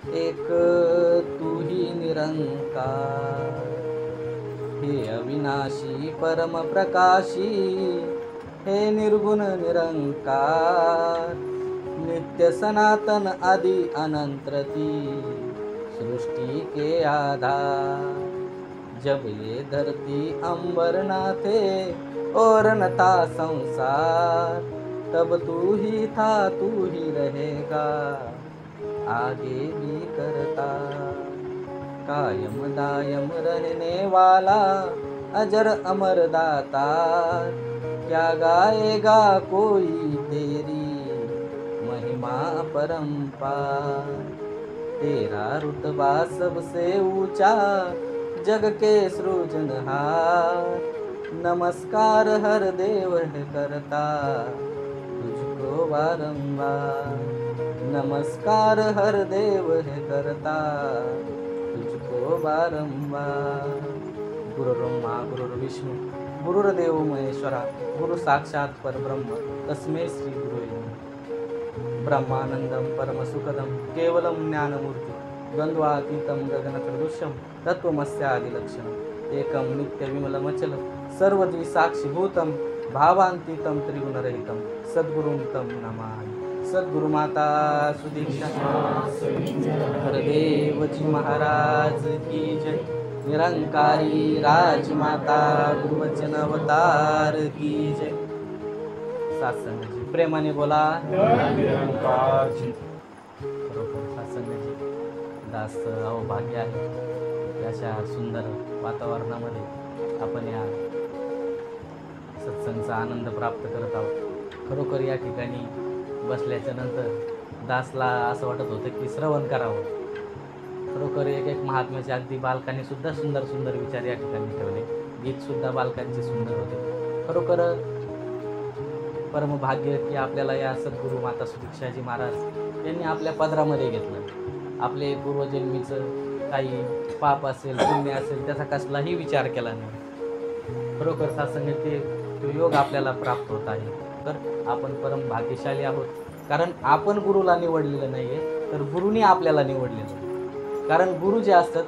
एक तू ही निरंकार, हे अविनाशी परम प्रकाशी, हे निर्गुण निरंकार, नित्य सनातन आदि अनंतरती, सृष्टि के आधार। जब ये धरती अंबर न थे और न था संसार, तब तू ही था तू ही रहेगा आगे भी करता। कायम दायम रहने वाला अजर अमर दातार, क्या गाएगा कोई तेरी महिमा परंपार। तेरा रुतबा सबसे ऊंचा जग के सृजनहार, नमस्कार हर देव है करता तुझको बारंबार। नमस्कार हर देव है करता तुझको बारंबार। गुरुर्ब्रह्मा गुरुर्विष्णू गुरुर्देव महेश्वरा, गुरु साक्षात परब्रह्म तस्मै श्री गुरुवे नमः। ब्रह्मानंदम परमसुखदम केवलम ज्ञानमूर्ति, द्वंद्वातीतं गगनसदृशं तत्त्वमस्यादिलक्षणम्, एकं नित्यविमलमचलं सर्वद्विसाक्षिभूतं भावान्तीतं त्रिगुणरहितं सद्गुरुं तं नमामि। सद्गुरुमाता सुदीक्षा हरदेवजी महाराज की जय। निरंकारी राजमाता गुरुवचन अवतार की जय। सात्संगजी प्रेमाने बोला निरंकारजी। बरोबर सात्संगजी दास अवभाग्य आहे अशा सुंदर वातावरणामध्ये आपण या सत्संगचा आनंद प्राप्त करत आहोत। खरोखर या ठिकाणी बसल्याच्या नंतर दासला असं वाटत होतं की श्रवण करावं। खरोखर एक एक महात्म्याचे अगदी बालकांनी सुद्धा सुंदर सुंदर विचार या ठिकाणी ठेवले, गीतसुद्धा बालकांचे सुंदर होते। खरोखर परमभाग्य की आपल्याला या सद्गुरू माता सुदीक्षाजी महाराज यांनी आपल्या पदरामध्ये घेतलं। आपले पूर्वजन्मीचं काही पाप असेल पुण्य असेल त्याचा कसलाही विचार केला नाही। खरोखर सात्संगाचे तो योग आपल्याला प्राप्त होत आहे। तर आपण परम भाग्यशाली आहोत, कारण आपण गुरुला निवडलेलं नाही आहे, तर गुरुनी आपल्याला निवडलेलं आहे। कारण गुरु जे असतात,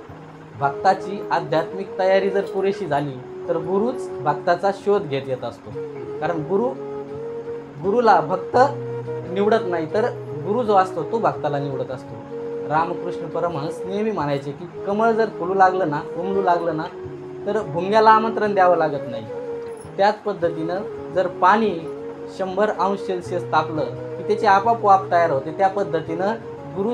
भक्ताची आध्यात्मिक तयारी जर पुरेशी झाली तर गुरुच भक्ताचा शोध घेत येत असतो। कारण गुरुला भक्त निवडत नाही, तर गुरु जो असतो तो भक्ताला निवडत असतो। रामकृष्ण परमहंस नेहमी म्हणायचे की कमळ जर फुलू लागलं ना, उमलू लागलं ना, तर भुंग्याला आमंत्रण द्यावं लागत नाही। त्याच पद्धतीनं जर पाणी 100 अंश सेल्सिअस तापलं की त्याची आपोआप तयार होते। त्या पद्धतीनं गुरु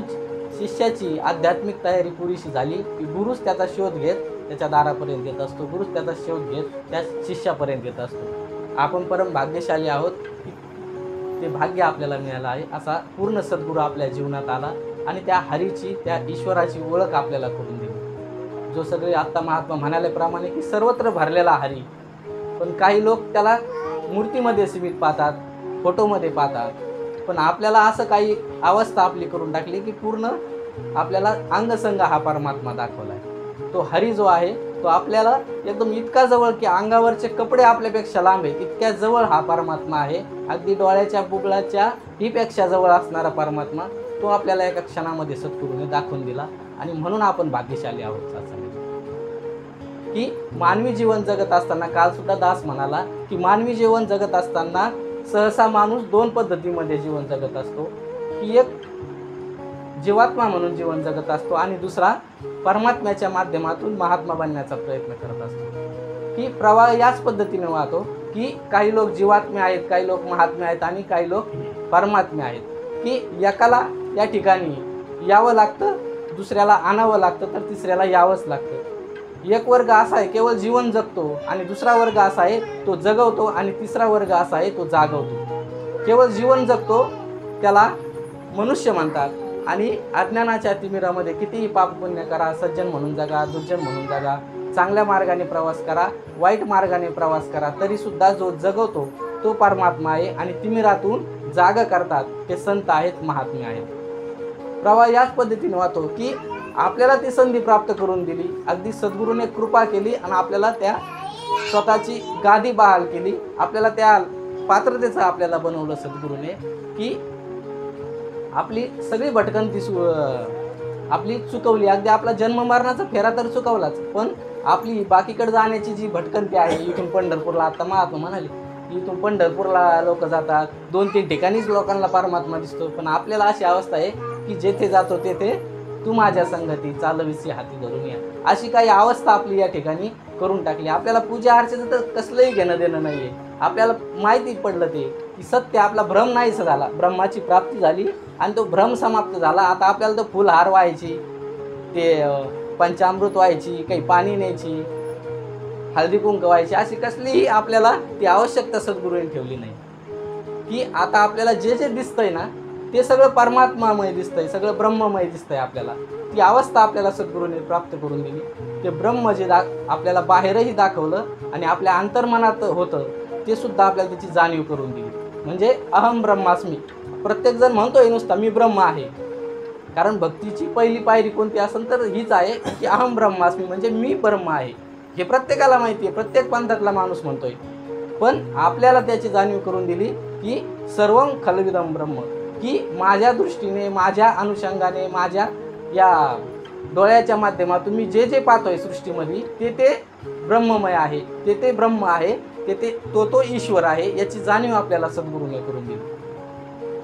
शिष्याची आध्यात्मिक तयारी पुरेशी झाली की गुरुच त्याचा शोध घेत त्याच्या दारापर्यंत येत असतो, गुरुच त्याचा शोध घेत त्या शिष्यापर्यंत येत असतो। आपण परम भाग्यशाली आहोत की ते भाग्य आपल्याला मिळालं आहे। असा पूर्ण सद्गुरू आपल्या जीवनात आला आणि त्या हरीची त्या ईश्वराची ओळख आपल्याला करून दिली। जो सगळे आत्ता महात्मा म्हणाल्याप्रमाणे की सर्वत्र भरलेला हरी, पण काही लोक त्याला मूर्तीमध्ये सीमित पाहतात, फोटोमध्ये पाहतात, पण आपल्याला असं काही अवस्था आपली करून टाकली की पूर्ण आपल्याला अंगसंग हा परमात्मा दाखवला आहे। तो हरी जो आहे तो आपल्याला एकदम इतका जवळ की अंगावरचे कपडे आपल्यापेक्षा लांब आहे, इतक्या जवळ हा परमात्मा आहे। अगदी डोळ्याच्या बुबुळाच्या ही पेक्षा जवळ असणारा परमात्मा तो आपल्याला एका क्षणामध्ये सद्गुरूने दाखवून दिला। आणि म्हणून आपण भाग्यशाली आहोत असं की मानवी जीवन जगत असताना, काल सुद्धा दास म्हणाला की मानवी जीवन जगत असताना सहसा माणूस 2 पद्धतीमध्ये जीवन जगत असतो, की एक जीवात्मा म्हणून जीवन जगत असतो आणि दुसरा परमात्म्याच्या माध्यमातून महात्मा बनण्याचा प्रयत्न करत असतो। की प्रवाह याच पद्धतीने वाहतो की काही लोक जीवात्मे आहेत, काही लोक महात्मे आहेत आणि काही लोक परमात्मे आहेत। की एकाला या ठिकाणी यावं लागतं, दुसऱ्याला आणावं लागतं, तर तिसऱ्याला यावंच लागतं। एक वर्ग असा आहे केवळ जीवन जगतो आणि दुसरा वर्ग असा आहे तो जगवतो आणि तिसरा वर्ग असा आहे तो जागवतो। केवळ जीवन जगतो त्याला मनुष्य म्हणतात आणि अज्ञानाच्या तिमिरामध्ये कितीही पाप पुण्य करा, सज्जन म्हणून जगा, दुर्जन म्हणून जगा, चांगल्या मार्गाने प्रवास करा, वाईट मार्गाने प्रवास करा, तरीसुद्धा जो जगवतो तो परमात्मा आहे आणि तिमिरातून जाग करतात ते संत आहेत, महात्मे आहेत। प्रवाह याच पद्धतीने वाहतो की आपल्याला ती संधी प्राप्त करून दिली, अगदी सद्गुरूने कृपा केली आणि आपल्याला त्या स्वतःची गादी बहाल केली, आपल्याला त्या पात्रतेचं आपल्याला बनवलं सद्गुरूने की आपली सगळी भटकंती आपली चुकवली, अगदी आपला जन्म मरणाचा फेरा तर चुकवलाच, पण आपली बाकीकडे जाण्याची जी भटकंती आहे, इथून पंढरपूरला, आता महात्मा म्हणाले इथून पंढरपूरला लोक जातात, 2-3 ठिकाणीच लोकांना परमात्मा दिसतो, पण आपल्याला अशी अवस्था आहे की जेथे जातो तेथे तू माझ्या संगती चालविसी हाती धरून या, अशी काही अवस्था आपली या ठिकाणी करून टाकली. आपल्याला पूजा अर्चेचं तर कसलंही घेणं देणं नाही आहे. आपल्याला माहिती पडलं ते की सत्य आपला भ्रम नाहीसा झाला, ब्रह्माची प्राप्ती झाली आणि तो भ्रम समाप्त झाला. आता आपल्याला तर फुलहार व्हायची, ते पंचामृत व्हायची, काही पाणी न्यायची, हळदी कुंकू व्हायची, अशी कसलीही आपल्याला ती आवश्यकता सद्गुरूंनी ठेवली नाही. की आता आपल्याला जे जे दिसतंय ना ते सगळं परमात्मामय दिसतंय, सगळं ब्रह्ममय दिसतंय. आपल्याला ती अवस्था आपल्याला सद्गुरूंनी प्राप्त करून दिली. ते ब्रह्म जे आपल्याला बाहेरही दाखवलं आणि आपल्या अंतर्मनात होतं ते सुद्धा आपल्याला त्याची जाणीव करून दिली. म्हणजे अहम ब्रह्मास्मी. प्रत्येकजण म्हणतोय नुसता मी ब्रह्म आहे, कारण भक्तीची पहिली पायरी कोणती असेल तर हीच आहे की अहम ब्रह्मास्मी, म्हणजे मी ब्रह्म आहे. हे प्रत्येकाला माहिती आहे, प्रत्येक पंथातला माणूस म्हणतोय, पण आपल्याला त्याची जाणीव करून दिली की सर्वं खलविदं ब्रह्म, की माझ्या दृष्टीने, माझ्या अनुषंगाने, माझ्या या डोळ्याच्या माध्यमातून मी जे जे पाहतोय सृष्टीमध्ये ते ब्रह्ममय आहे, ते ब्रह्म आहे, तो ईश्वर आहे, याची जाणीव आपल्याला सद्गुरूने करून दिली.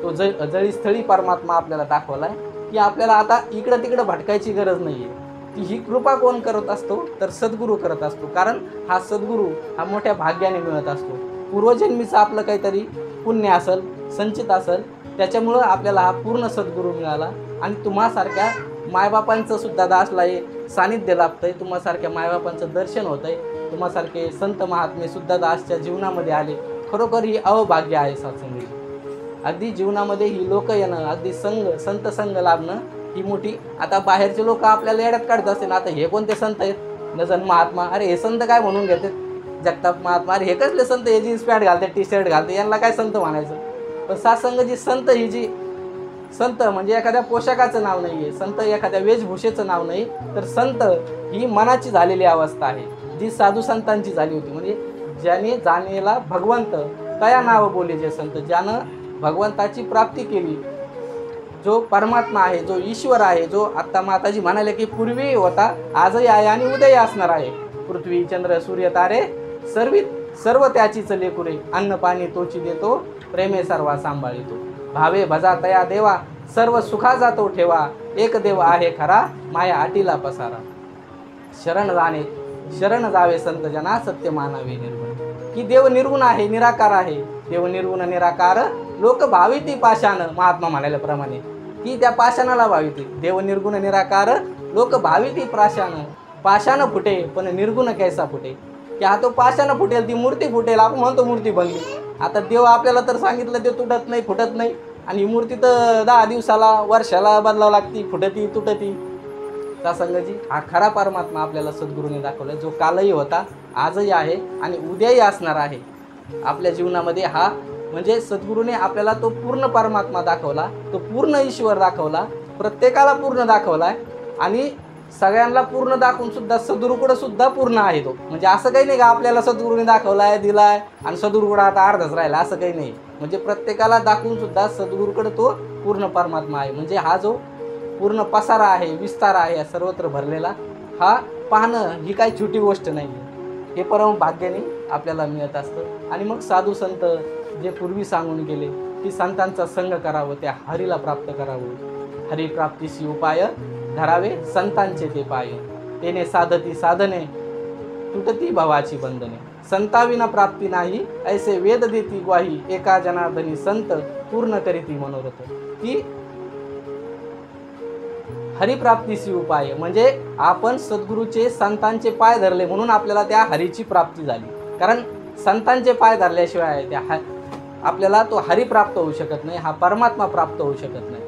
तो जळीस्थळी परमात्मा आपल्याला दाखवलाय की आपल्याला आता इकडं तिकडं भटकायची गरज नाही आहे. ही कृपा कोण करत असतो तर सद्गुरू करत असतो, कारण हा सद्गुरू हा मोठ्या भाग्याने मिळत असतो. पूर्वजन्मीचं आपलं काहीतरी पुण्य असेल, संचित असेल, त्याच्यामुळं आपल्याला हा पूर्ण सद्गुरू मिळाला. आणि तुम्हासारख्या मायबापांचं सुद्धा दासला हे सानिध्य लाभतंय, तुम्हासारख्या मायबापांचं दर्शन होतंय, तुम्हासारखे संत महात्मे सुद्धा दासच्या जीवनामध्ये आले. खरोखर ही अवभाग्य आहे सत्संगी. अगदी जीवनामध्ये ही लोक येणं, अगदी संत संग लाभणं ही मोठी. आता बाहेरचे लोक आपल्याला येड्यात काढत असतील, आता हे कोणते संत आहेत, नजन महात्मा, अरे हे संत काय म्हणून घेतात, जगताप महात्मा, अरे हे कसले संत, हे जीन्स पॅन्ट घालते, टी शर्ट घालते, यांना काय संत म्हणायचं. पण सत्संग जी संत, ही जी संत म्हणजे एखाद्या पोशाखाचं नाव नाही आहे, संत एखाद्या वेशभूषेचं नाव नाही, तर संत ही मनाची झालेली अवस्था आहे, जी साधू संतांची झाली होती. म्हणजे ज्याने जाणेला भगवंत तया नाव बोले जे संत, ज्यानं भगवंताची प्राप्ती केली, जो परमात्मा आहे, जो ईश्वर आहे, जो आत्ता माताजी म्हणाले की पूर्वी होता, आजही आहे आणि उद्याही असणार आहे. पृथ्वी चंद्र सूर्य तारे सर्व त्याचीच लेकुरे, अन्न पाणी तोची देतो, प्रेमे सर्वा सांभाळितो. भावे भजा तया देवा, सर्व सुखा जातो ठेवा, एक देव आहे खरा, माया आटीला पसारा. शरण जावे संत जना, सत्य मानावे निर्गुण. की देव निर्गुण आहे, निराकार आहे. देव निर्गुण निराकार, लोक भाविती पाषाण. महात्मा म्हणाल्याप्रमाणे की त्या पाषाणाला भाविती. देव निर्गुण निराकार, लोक भाविती पाषाण फुटे, पण निर्गुण कैसा फुटे. की हा तो पाषाण फुटेल, ती मूर्ती फुटेल, आपण म्हणतो मूर्ती बनली. आता देव आपल्याला तर सांगितलं ते तुटत नाही, फुटत नाही, आणि ही मूर्ती तर 10 दिवसाला, वर्षाला बदलावं लागती, फुटती तुटती. सत्संगजी हा खरा परमात्मा आपल्याला सद्गुरूने दाखवला, जो कालही होता, आजही आहे आणि उद्याही असणार आहे आपल्या जीवनामध्ये. हा म्हणजे सद्गुरूने आपल्याला तो पूर्ण परमात्मा दाखवला, तो पूर्ण ईश्वर दाखवला, प्रत्येकाला पूर्ण दाखवलाय आणि सगळ्यांना पूर्ण दाखवून सुद्धा सद्गुरूकडे सुद्धा पूर्ण आहे तो. म्हणजे असं काही नाही का आपल्याला सद्गुरूने दाखवलाय, दिलाय आणि सद्गुरूकडे आता अर्धच राहिला, असं काही नाही. म्हणजे प्रत्येकाला दाखवून सुद्धा सद्गुरूकडे तो पूर्ण परमात्मा आहे. म्हणजे हा जो पूर्ण पसारा आहे, विस्तार आहे, सर्वत्र भरलेला, हा पाहणं ही काही छोटी गोष्ट नाही आहे. हे परम भाग्याने आपल्याला मिळत असतं. आणि मग साधू संत जे पूर्वी सांगून गेले की संतांचा संग करावं, त्या हरीला प्राप्त करावं. हरिप्राप्तीशी उपाय धरावे संतांचे ते पाय, तेने साधती साधने, तुटती भवाची बंधने. संताविना प्राप्ती नाही, ऐसे वेद देती ग्वाही, एका जनार्दनी संत पूर्ण करीती मनोरथ. की हरिप्राप्तीशी उपाय म्हणजे आपण सद्गुरूचे संतांचे पाय धरले म्हणून आपल्याला त्या हरीची प्राप्ती झाली. कारण संतांचे पाय धरल्याशिवाय त्या आपल्याला तो हरी प्राप्त होऊ शकत नाही, हा परमात्मा प्राप्त होऊ शकत नाही.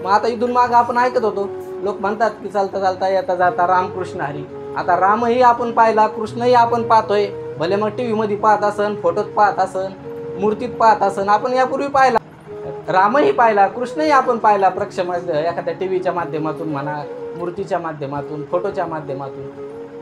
मग आता इथून माग आपण ऐकत होतो, लोक म्हणतात की चालता चालता येता जाता रामकृष्ण हरी. आता रामही आपण पाहिला, कृष्णही आपण पाहतोय, भले मग टी व्हीमध्ये पाहत असन, फोटोत पाहत असन, मूर्तीत पाहत असन, आपण यापूर्वी पाहिला. रामही पाहिला, कृष्णही आपण पाहिला प्रक्षम एखाद्या टी व्हीच्या माध्यमातून म्हणा, मूर्तीच्या माध्यमातून, फोटोच्या माध्यमातून.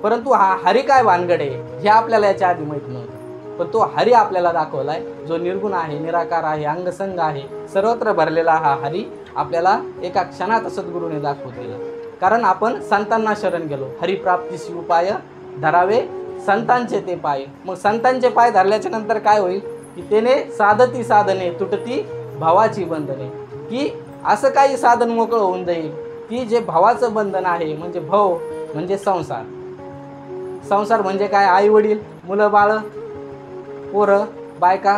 परंतु हा हरी काय भानगड आहे हे आपल्याला याच्या आधी माहीत नव्हतं. पण तो हरी आपल्याला दाखवलाय, जो निर्गुण आहे, निराकार आहे, अंगसंग आहे, सर्वत्र भरलेला हा हरी आपल्याला एका क्षणात सद्गुरूने दाखवलेला. कारण आपण संतांना शरण गेलो. हरिप्राप्तीसी उपाय धरावे संतांचे ते पाय. मग संतांचे पाय धरल्याच्या नंतर काय होईल की त्याने साधती साधने तुटती भावाची बंधने, की असं काही साधन मोकळं होऊन जाईल की जे भावाचं बंधन आहे, म्हणजे भव म्हणजे संसार. संसार म्हणजे काय? आई वडील, मुलं बाळ, पोरं बायका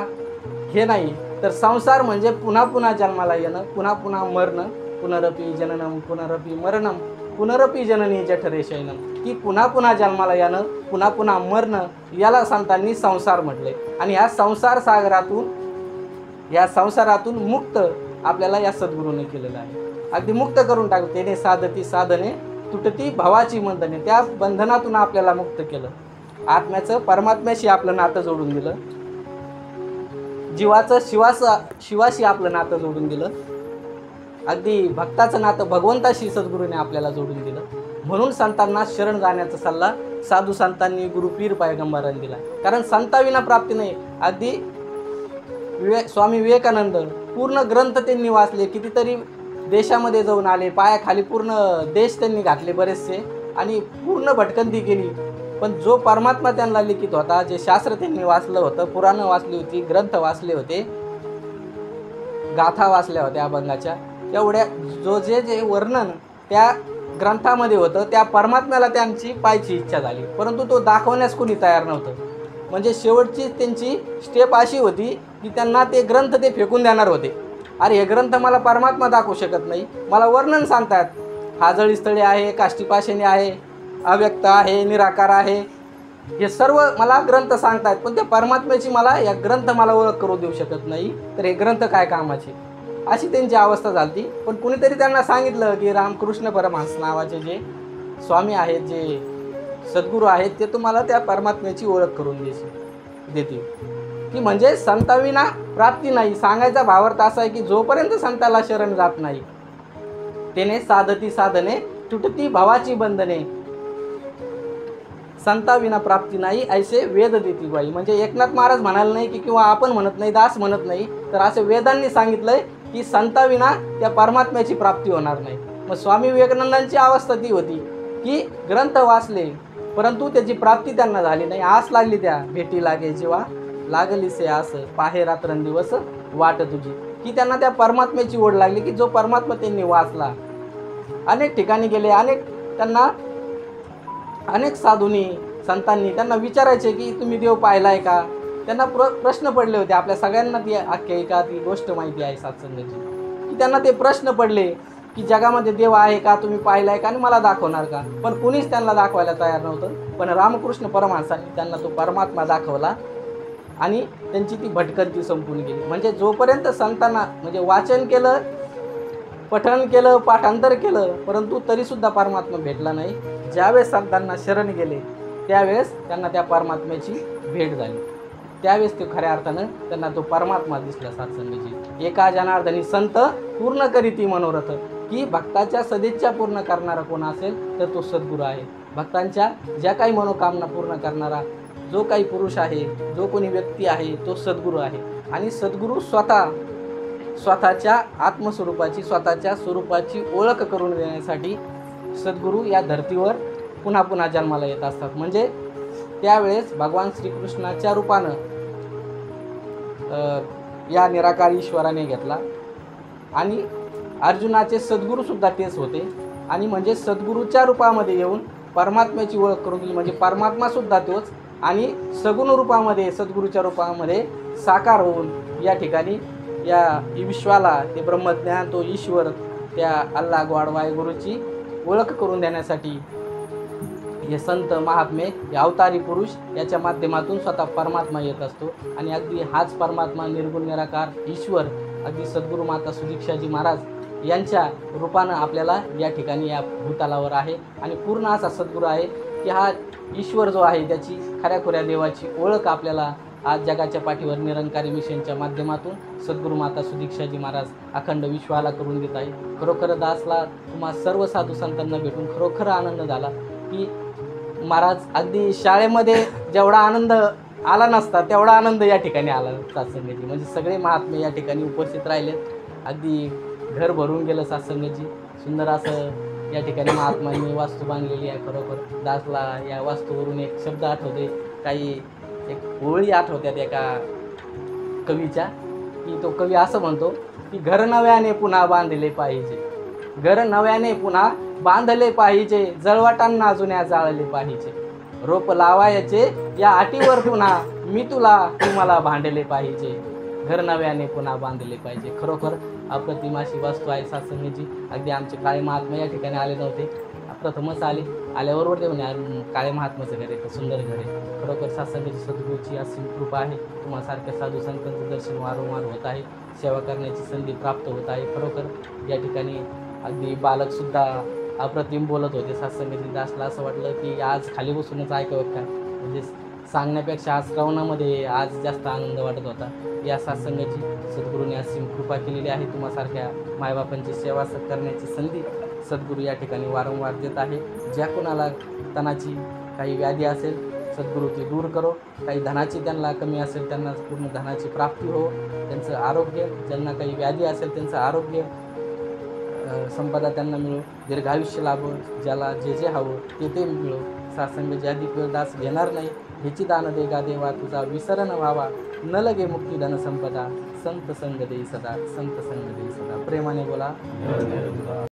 हे नाही, तर संसार म्हणजे पुन्हा पुन्हा जन्माला येणं, पुन्हा पुन्हा मरणं. पुनरपी जननम पुनरपी मरणम पुनरपी जननी जठरे शयनम, की पुन्हा पुन्हा जन्माला येणं, पुन्हा पुन्हा मरणं, याला संतांनी संसार म्हटले. आणि या संसारातून मुक्त आपल्याला या सद्गुरूने केलेलं आहे. अगदी मुक्त करून टाकलं. त्याने साधती साधने तुटती भावाची बंधने, त्या बंधनातून आपल्याला मुक्त केलं. आत्म्याचं परमात्म्याशी आपलं नातं जोडून दिलं, जीवाचं शिवाशी आपलं नातं जोडून दिलं, अगदी भक्ताचं नातं भगवंताशी सद्गुरूने आपल्याला जोडून दिलं. म्हणून संतांना शरण जाण्याचा सल्ला साधू संतांनी गुरु पीर पैगंबरांनी दिला. कारण संताविना प्राप्ती नाही. अगदी स्वामी विवेकानंद पूर्ण ग्रंथ त्यांनी वाचले, कितीतरी देशामध्ये जाऊन आले, पायाखाली पूर्ण देश त्यांनी घातले बरेचसे, आणि पूर्ण भटकंती केली. पण जो परमात्मा त्यांना लिखित होता, जे शास्त्र त्यांनी वाचलं होतं, पुराणं वाचली होती, ग्रंथ वाचले होते, गाथा वाचल्या होत्या अभंगाच्या, एवढ्या जे वर्णन त्या ग्रंथामध्ये होतं, त्या परमात्म्याला त्यांची पाहायची इच्छा झाली, परंतु तो दाखवण्यास कोणी तयार नव्हतं. म्हणजे शेवटची त्यांची स्टेप अशी होती की त्यांना ते ग्रंथ ते फेकून देणार होते. अरे हे ग्रंथ मला परमात्मा दाखवू शकत नाही, मला वर्णन सांगतात, हाजळी स्थळे आहे, काष्टीपाषाणी आहे, अव्यक्त आहे, निराकार आहे, हे सर्व मला ग्रंथ सांगतात, पण त्या परमात्म्याची या ग्रंथ मला ओळख करू देऊ शकत नाही, तर हे ग्रंथ काय कामाचे, अशी त्यांची अवस्था झाली. पण कुणीतरी त्यांना सांगितलं की रामकृष्ण परमहंस नावाचे जे स्वामी आहेत, जे सद्गुरू आहेत, ते तुम्हाला त्या परमात्म्याची ओळख करून देतील, की म्हणजे संताविना प्राप्ती नाही. सांगायचा भावार्थ असा आहे की जोपर्यंत संताला शरण जात नाही, त्याने साधती साधने तुटती भावाची बंधने, संताविना प्राप्ती नाही ऐसे वेद देती बाई. म्हणजे एकनाथ महाराज म्हणाले नाही की, किंवा आपण म्हणत नाही, दास म्हणत नाही, तर असे वेदांनी सांगितलंय की संताविना त्या परमात्म्याची प्राप्ती होणार नाही. मग स्वामी विवेकानंदांची अवस्था ती होती की ग्रंथ वाचले, परंतु त्याची प्राप्ती त्यांना झाली नाही. आस लागली त्या भेटी लागे जेव्हा लागलीसे आस, पाहे रात्रंदिवस वाट तुझी, की त्यांना त्या परमात्म्याची ओढ लागली, की जो परमात्मा त्यांनी वाचला. अनेक ठिकाणी गेले, अनेक साधूंनी संतांनी त्यांना विचारायचे की तुम्ही देव पाहिलाय का. त्यांना प्रश्न पडले होते. आपल्या सगळ्यांना ती आख्यायिका, ती गोष्ट माहिती आहे सत्संगाची, की त्यांना ते प्रश्न पडले की जगामध्ये देव आहे का, तुम्ही पाहिलाय का, आणि मला दाखवणार का. पण कुणीच त्यांना दाखवायला तयार नव्हतं. पण रामकृष्ण परमहंसांनी त्यांना तो परमात्मा दाखवला आणि त्यांची ती भटकंती संपून गेली. म्हणजे जोपर्यंत संतांना म्हणजे वाचन केलं, पठण केलं, पाठांतर केलं, परंतु तरीसुद्धा परमात्मा भेटला नाही. ज्यावेळेस संतांना शरण गेले त्यावेळेस त्यांना त्या परमात्म्याची भेट झाली. त्यावेळेस ते खऱ्या अर्थानं त्यांना तो परमात्मा दिसला. सत्संगाची एका जनार्दनी संत पूर्ण करीती मनोरथ, की भक्ताच्या सदिच्छा पूर्ण करणारा कोण असेल तर तो सद्गुरू आहे. भक्तांच्या ज्या काही मनोकामना पूर्ण करणारा जो काही पुरुष आहे, जो कोणी व्यक्ती आहे, तो सद्गुरू आहे. आणि सद्गुरू स्वतःच्या आत्मस्वरूपाची, स्वतःच्या स्वरूपाची ओळख करून देण्यासाठी सद्गुरू या धर्तीवर पुन्हा पुन्हा जन्माला येत असतात. म्हणजे त्यावेळेस भगवान श्रीकृष्णाच्या रूपानं या निराकार ईश्वराने घेतला, आणि अर्जुनाचे सद्गुरूसुद्धा तेच होते. आणि म्हणजे सद्गुरूच्या रूपामध्ये येऊन परमात्म्याची ओळख करून दिली. म्हणजे परमात्मासुद्धा तोच, आणि सगुण रूपामध्ये, सद्गुरूच्या रूपामध्ये साकार होऊन या ठिकाणी या विश्वाला ते ब्रह्मज्ञान, तो ईश्वर, त्या अल्लाह गॉड वाहेगुरूची ओळख करून देण्यासाठी हे संत महात्मे, हे अवतारी पुरुष याच्या माध्यमातून स्वतः परमात्मा येत असतो. आणि अगदी हाच परमात्मा निर्गुण निराकार ईश्वर अगदी सद्गुरू माता सुदीक्षाजी महाराज यांच्या रूपानं आपल्याला या ठिकाणी या भूतलावर आहे. आणि पूर्ण असा सद्गुरू आहे की हा ईश्वर जो आहे त्याची खऱ्याखुऱ्या देवाची ओळख आपल्याला आज जगाच्या पाठीवर निरंकारी मिशनच्या माध्यमातून सद्गुरू माता सुदीक्षाजी महाराज अखंड विश्वाला करून देत आहे. खरोखर दासला तुम्हा सर्व साधू संतांना भेटून खरोखर आनंद झाला की महाराज अगदी शाळेमध्ये जेवढा आनंद आला नसता तेवढा आनंद या ठिकाणी आला सत्संगाची. म्हणजे सगळे महात्मे या ठिकाणी उपस्थित राहिलेत. अगदी घर भरून गेलं सत्संगाची. सुंदर असं या ठिकाणी महात्मांनी वास्तू बांधलेली आहे. खरोखर दासला या वास्तूवरून एक शब्द आठवते, काही एक ओळी आठवत्यात एका कवीच्या, की तो कवी असं म्हणतो की घर नव्याने पुन्हा बांधले पाहिजे, घर नव्याने पुन्हा बांधले पाहिजे, जळवाटांना जुन्या जाळले पाहिजे, रोप लावायचे या अटीवर पुन्हा मी तुला तुम्हाला भांडले पाहिजे, घर नव्याने पुन्हा बांधले पाहिजे. खरोखर अप्रतिम अशी वास्तू आहे सत्संगीची. अगदी आमचे काळे महात्मा या ठिकाणी आले नव्हते, प्रथमच आल्याबरोबर ते म्हणे काळे महात्माचं घर आहे, तर सुंदर घर आहे. खरोखर सत्संगीची सद्गुरूची अशी कृपा आहे. तुम्हासारख्या साधू संतांचं दर्शन वारंवार होत आहे, सेवा करण्याची संधी प्राप्त होत आहे. खरोखर या ठिकाणी अगदी बालकसुद्धा अप्रतिम बोलत होते. सत्संगीची दासला असं वाटलं की आज खाली बसूनच ऐकावं का, म्हणजे सांगण्यापेक्षा आज श्रवणामध्ये आज जास्त आनंद वाटत होता. या सत्संगाची सद्गुरूने असीम कृपा केलेली आहे. तुम्हासारख्या मायबापांची सेवा करण्याची संधी सद्गुरू या ठिकाणी वारंवार देत आहे. ज्या कोणाला तणाची काही व्याधी असेल सद्गुरू ती दूर करो, काही धनाची त्यांना कमी असेल त्यांना पूर्ण धनाची प्राप्ती हो, त्यांचं आरोग्य, ज्यांना काही व्याधी असेल त्यांचं आरोग्य संपदा त्यांना मिळो, दीर्घायुष्य लाभो, ज्याला जे जे हवं ते मिळो. सत्संग ज्यादी दास घेणार नाही ह्याची दान दे गा देवा, तुझा विसरण व्हावा, न लगे मुक्ती धन संपदा, संत संग देई सदा, संत संग देई सदा. प्रेमाने बोला.